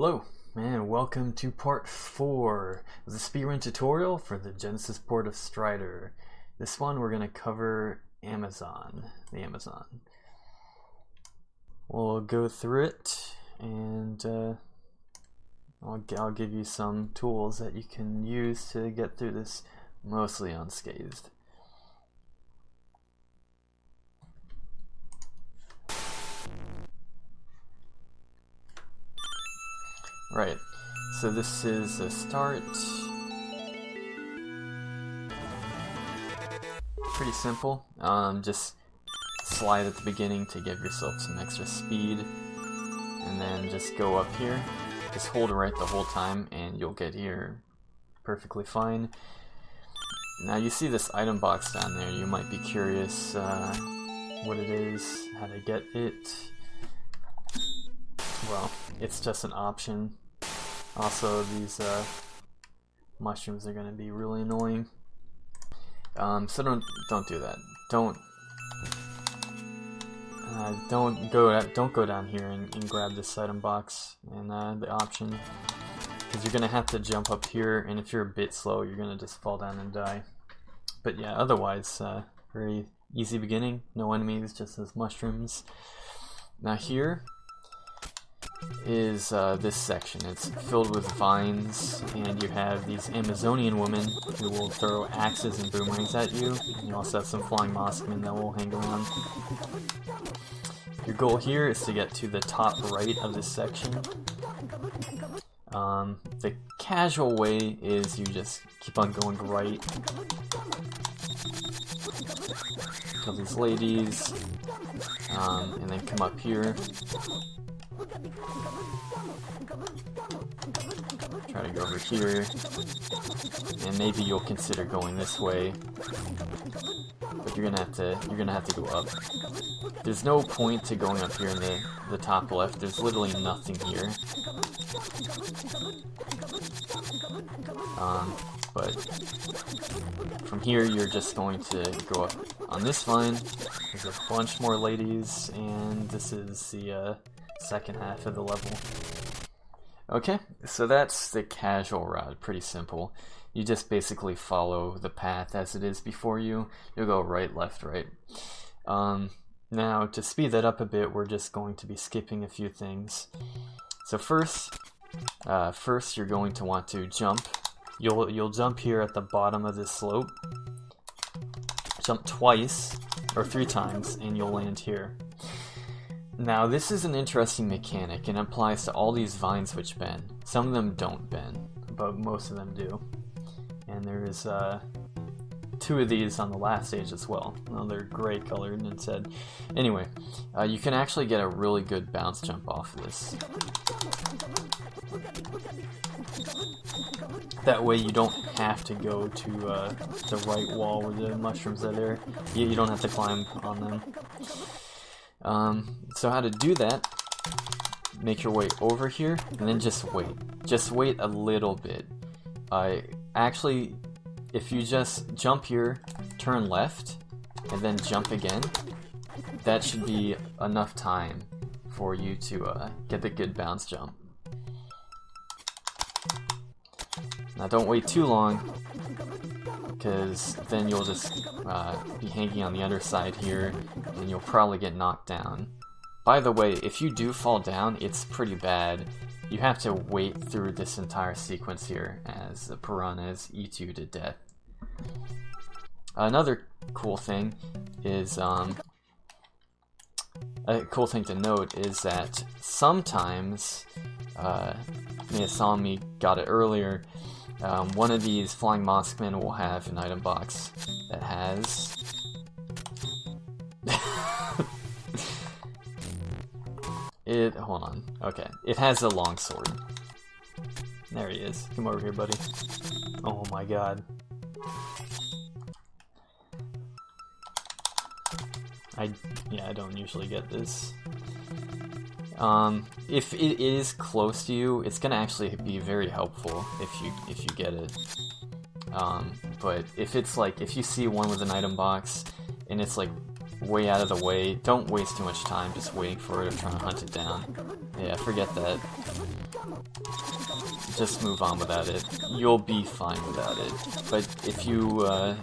Hello, and welcome to part 4 of the speedrun tutorial for the Genesis port of Strider. This one we're going to cover the Amazon. We'll go through it, and I'll give you some tools that you can use to get through this mostly unscathed. Right, so this is a start. Pretty simple. Just slide at the beginning to give yourself some extra speed, and then just go up here. Just hold right the whole time and you'll get here perfectly fine. Now you see this item box down there. You might be curious what it is, how to get it. Well, it's just an option. Also, these mushrooms are going to be really annoying. So don't do that. Don't go down here and grab this item box and the option, because you're going to have to jump up here, and if you're a bit slow, you're going to just fall down and die. But yeah, otherwise, very easy beginning. No enemies, just those mushrooms. Now here is this section. It's filled with vines, and you have these Amazonian women who will throw axes and boomerangs at you. And you also have some flying mossmen that will hang around. Your goal here is to get to the top right of this section. The casual way is you just keep on going right. Kill these ladies, and then come up here. Try to go over here, and maybe you'll consider going this way, but you're gonna have to go up. There's no point to going up here in the top left. There's literally nothing here. But from here you're just going to go up on this vine. There's a bunch more ladies, and this is the second half of the level. Okay, so that's the casual route. Pretty simple. You just basically follow the path as it is before you. You'll go right, left, right. Now, to speed that up a bit, we're just going to be skipping a few things. So first you're going to want to jump. You'll jump here at the bottom of this slope. Jump twice, or 3 times, and you'll land here. Now, this is an interesting mechanic, and it applies to all these vines which bend. Some of them don't bend, but most of them do. And there's 2 of these on the last stage as well. Well, they're gray colored instead. Anyway, you can actually get a really good bounce jump off of this. That way you don't have to go to the right wall where the mushrooms are there. You don't have to climb on them. So how to do that, make your way over here, and then just wait. Just wait a little bit. Actually, if you just jump here, turn left, and then jump again, that should be enough time for you to get the good bounce jump. Now don't wait too long, because then you'll just be hanging on the other side here, and you'll probably get knocked down. By the way, if you do fall down, it's pretty bad. You have to wait through this entire sequence here as the piranhas eat you to death. Another cool thing is, a cool thing to note is that sometimes, Miyasami got it earlier, one of these flying mossmen will have an item box that has hold on. Okay. It has a long sword. There he is. Come over here, buddy. Oh my god. I don't usually get this. If it is close to you, it's gonna actually be very helpful if you get it. But if it's like, if you see one with an item box and it's like way out of the way, don't waste too much time just waiting for it or trying to hunt it down. Yeah, forget that. just move on without it. You'll be fine without it. But if you are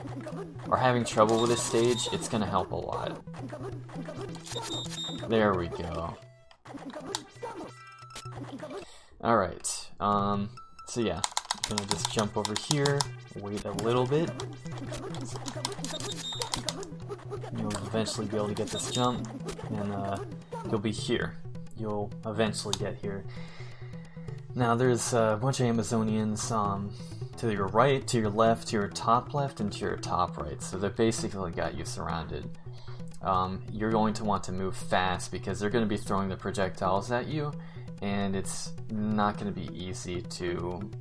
having trouble with this stage, it's gonna help a lot. There we go. Alright, so yeah, I'm gonna just jump over here, wait a little bit. You'll eventually be able to get this jump, and you'll be here. You'll eventually get here. Now there's a bunch of Amazonians to your right, to your left, to your top left, and to your top right, so they basically got you surrounded. You're going to want to move fast because they're going to be throwing the projectiles at you, and it's not going to be easy to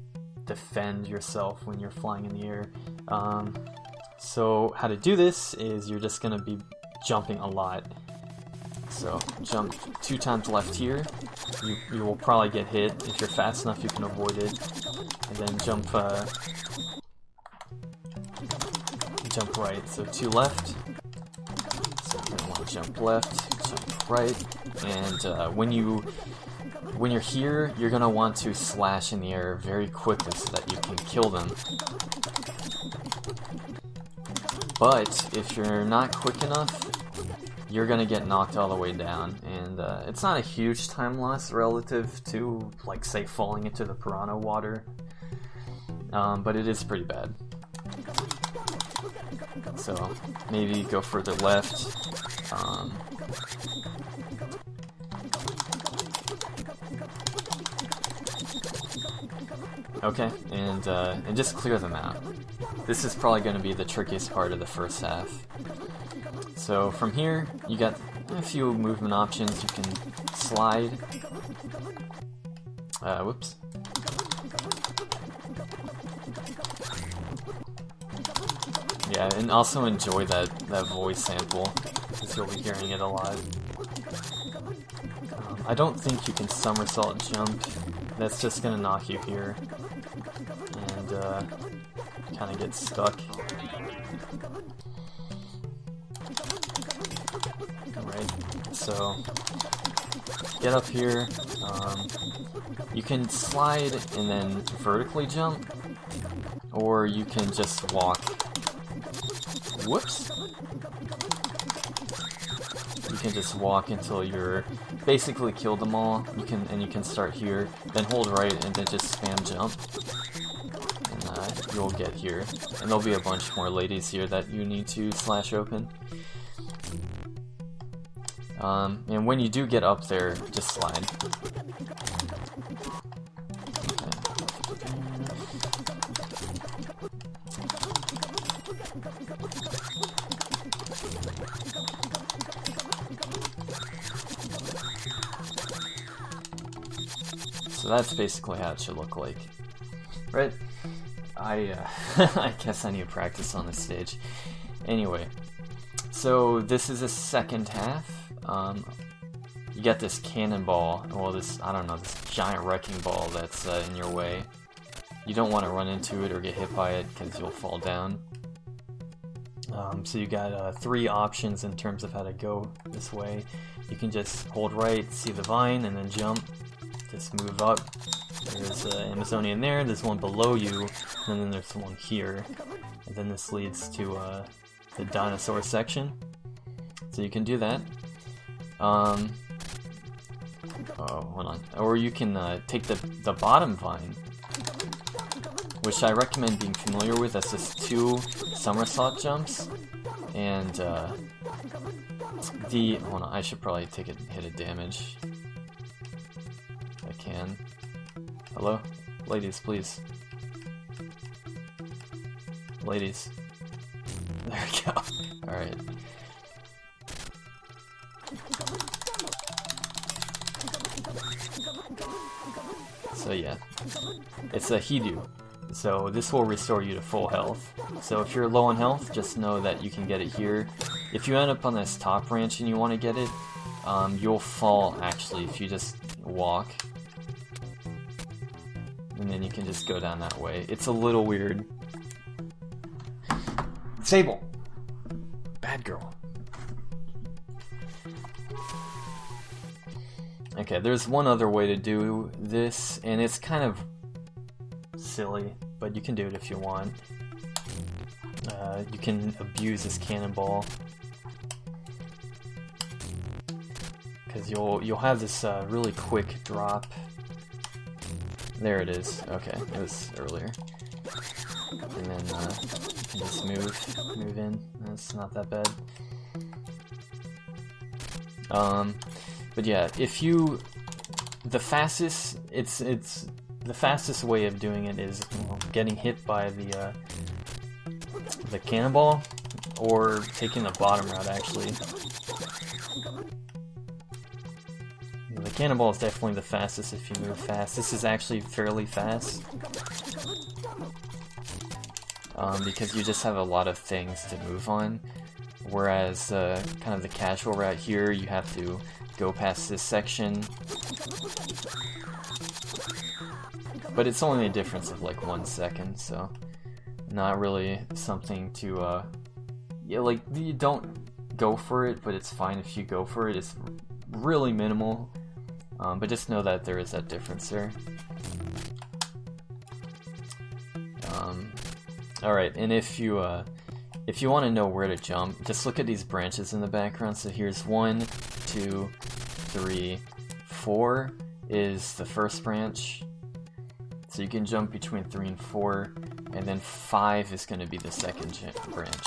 defend yourself when you're flying in the air. So how to do this is you're just going to be jumping a lot. So jump 2 times left here. You will probably get hit. If you're fast enough, you can avoid it. And then jump right. So 2 left. So you're gonna want to jump left, jump right, and when you're here, you're gonna want to slash in the air very quickly so that you can kill them. But if you're not quick enough, you're gonna get knocked all the way down, and it's not a huge time loss relative to, like, say, falling into the piranha water, but it is pretty bad. So maybe go further left. Okay, and just clear them out. This is probably going to be the trickiest part of the first half. So from here, you got a few movement options. You can slide. Whoops. Yeah, and also enjoy that voice sample, because you'll be hearing it a lot. I don't think you can somersault jump. That's just gonna knock you here, and kind of get stuck. Alright, so get up here. You can slide and then vertically jump, or you can just walk. Whoops! You can just walk until you're basically killed them all. You can start here, then hold right, and then just spam jump, and you'll get here. And there'll be a bunch more ladies here that you need to slash open. And when you do get up there, just slide. So that's basically how it should look like, right? I guess I need to practice on this stage. Anyway, so this is a second half. You got this cannonball, well, this, I don't know, this giant wrecking ball that's in your way. You don't want to run into it or get hit by it because you'll fall down. So you got 3 options in terms of how to go this way. You can just hold right, see the vine, and then jump. Just move up. There's an Amazonian there, there's one below you, and then there's one here. And then this leads to the dinosaur section. So you can do that. Oh, hold on. Or you can take the bottom vine, which I recommend being familiar with. That's just 2 somersault jumps, and hold on, I should probably take a hit of damage. If I can. Hello? Ladies, please. Ladies. There we go. Alright. So yeah, it's a Hidu. So this will restore you to full health. So if you're low on health, just know that you can get it here. If you end up on this top branch and you want to get it, you'll fall actually if you just walk. And then you can just go down that way. It's a little weird. Sable! Bad girl. Okay, there's one other way to do this, and it's kind of silly, but you can do it if you want. You can abuse this cannonball, because you'll have this really quick drop. There it is. Okay, it was earlier. And then you can just move in. That's not that bad. But yeah, if you, the fastest way of doing it is, you know, getting hit by the cannonball, or taking the bottom route actually. The cannonball is definitely the fastest if you move fast. This is actually fairly fast. Because you just have a lot of things to move on. Whereas kind of the casual route here, you have to go past this section. But it's only a difference of like 1 second, so not really something to yeah, like, you don't go for it, but it's fine if you go for it. It's really minimal, but just know that there is that difference there. Alright, and if you want to know where to jump, just look at these branches in the background. So here's 1, 2, 3, 4 is the first branch. So you can jump between 3 and 4, and then 5 is going to be the second branch.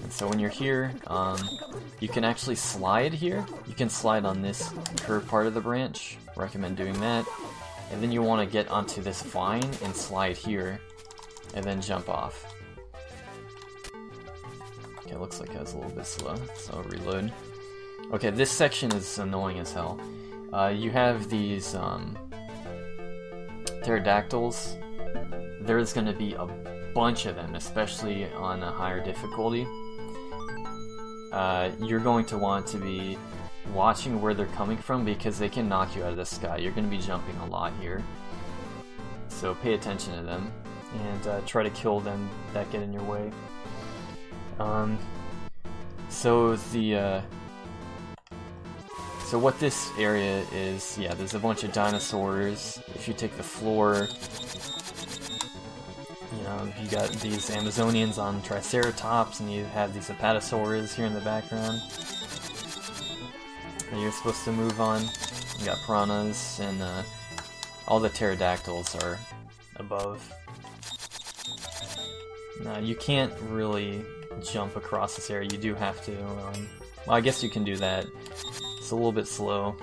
And so when you're here, you can actually slide here. You can slide on this curved part of the branch. Recommend doing that. And then you want to get onto this vine and slide here, and then jump off. Okay, looks like it was a little bit slow, so I'll reload. Okay, this section is annoying as hell. You have these pterodactyls. There's going to be a bunch of them, especially on a higher difficulty. You're going to want to be watching where they're coming from, because they can knock you out of the sky. You're going to be jumping a lot here, so pay attention to them and try to kill them that get in your way. So what this area is, yeah, there's a bunch of dinosaurs. If you take the floor, you know, you got these Amazonians on Triceratops, and you have these Apatosaurs here in the background that you're supposed to move on. You got piranhas, and all the pterodactyls are above. Now, you can't really jump across this area. You do have to, well, I guess you can do that. It's a little bit slow.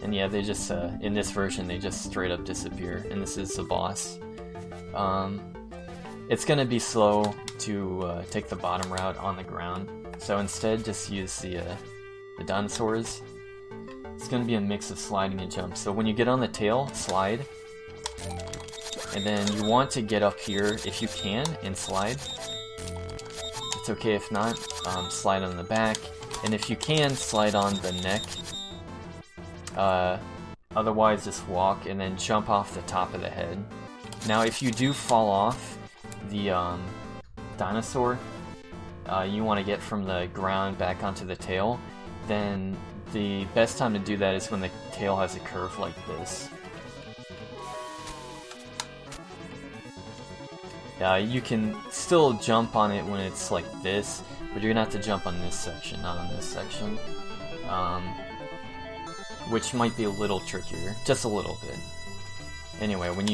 And yeah, they just, in this version, they just straight up disappear, and this is the boss. It's gonna be slow to take the bottom route on the ground, so instead just use the dinosaurs. It's gonna be a mix of sliding and jump. So when you get on the tail, slide, and then you want to get up here if you can and slide. It's okay if not. Slide on the back, and if you can, slide on the neck. Otherwise, just walk and then jump off the top of the head. Now, if you do fall off the dinosaur, you want to get from the ground back onto the tail, then the best time to do that is when the tail has a curve like this. You can still jump on it when it's like this, but you're gonna have to jump on this section, not on this section. Which might be a little trickier, just a little bit. Anyway, when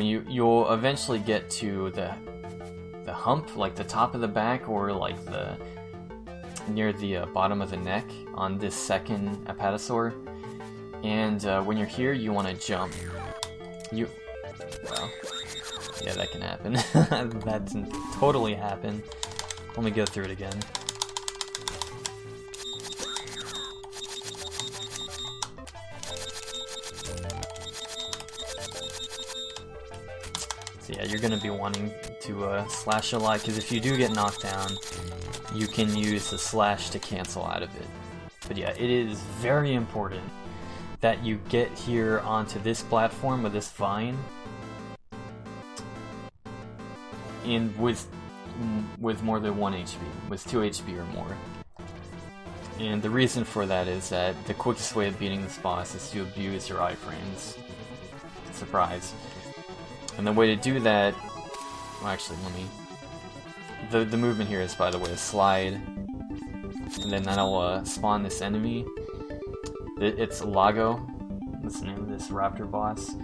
you'll eventually get to the hump, like the top of the back, or like the near the bottom of the neck on this second Apatosaur. And when you're here, you want to jump. Well, yeah, that can happen. That can totally happen. Let me go through it again. So yeah, you're going to be wanting to slash a lot, because if you do get knocked down, you can use the slash to cancel out of it. But yeah, it is very important that you get here onto this platform with this vine, and with more than 1 HP, with 2 HP or more. And the reason for that is that the quickest way of beating this boss is to abuse your iframes. Surprise. And the way to do that... Well, actually, let me... The movement here is, by the way, a slide. And then that'll spawn this enemy. It's Lago. That's the name of this raptor boss.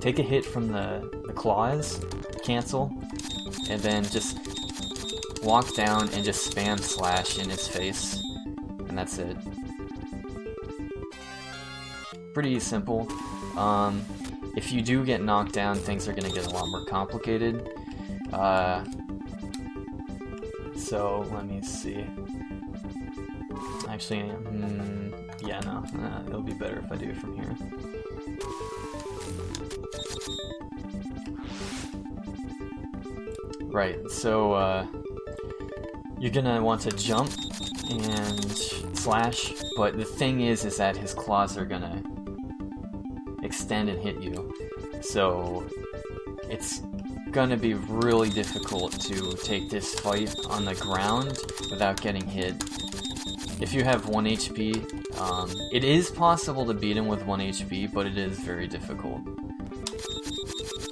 Take a hit from the claws, cancel, and then just walk down and just spam slash in his face. And that's it. Pretty simple. If you do get knocked down, things are going to get a lot more complicated. So, let me see. Actually, yeah, no. It'll be better if I do it from here. Right, so, you're gonna want to jump and slash, but the thing is that his claws are gonna extend and hit you. So, it's gonna be really difficult to take this fight on the ground without getting hit. If you have 1 HP, it is possible to beat him with 1 HP, but it is very difficult.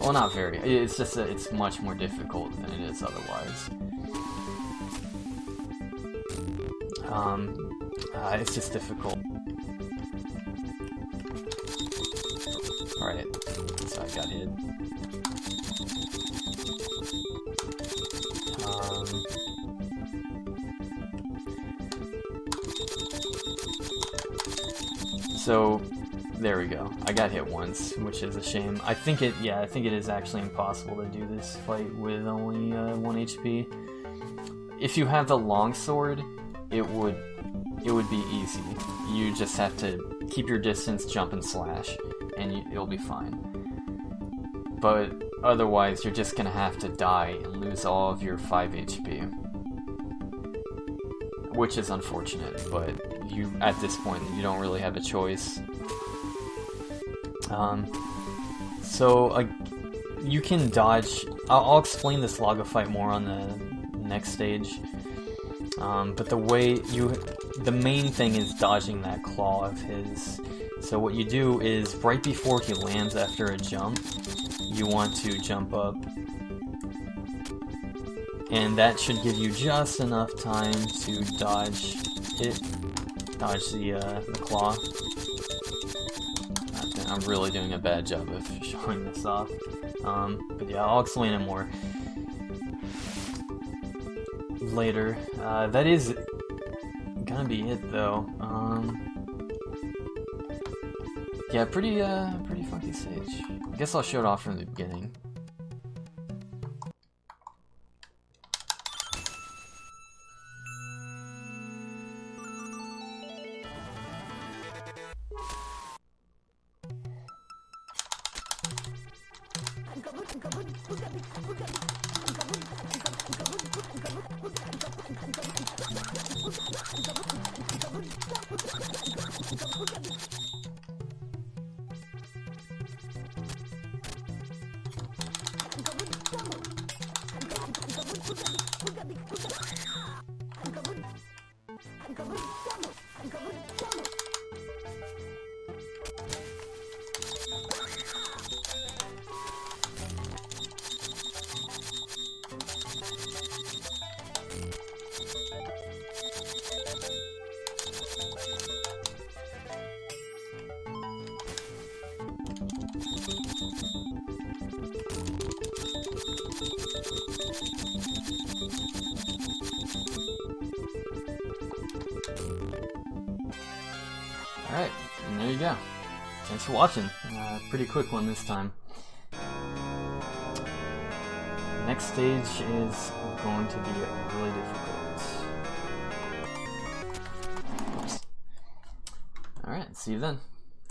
Well, not very. It's just that it's much more difficult than it is otherwise. It's just difficult. Alright, so I got hit. So, there we go. I got hit once, which is a shame. I think it is actually impossible to do this fight with only 1 HP. If you have the longsword, it would be easy. You just have to keep your distance, jump and slash, and it'll be fine. But otherwise, you're just gonna have to die and lose all of your 5 HP. Which is unfortunate, but at this point, you don't really have a choice. You can dodge. I'll explain this Lago fight more on the next stage. But the main thing is dodging that claw of his. So what you do is, right before he lands after a jump, you want to jump up. And that should give you just enough time to dodge the claw. I'm really doing a bad job of showing this off. But yeah, I'll explain it more later. That is gonna be it though. Yeah, pretty funky stage. I guess I'll show it off from the beginning. Alright, and there you go. Thanks for watching. Pretty quick one this time. Next stage is going to be really difficult. Oops. Alright, see you then.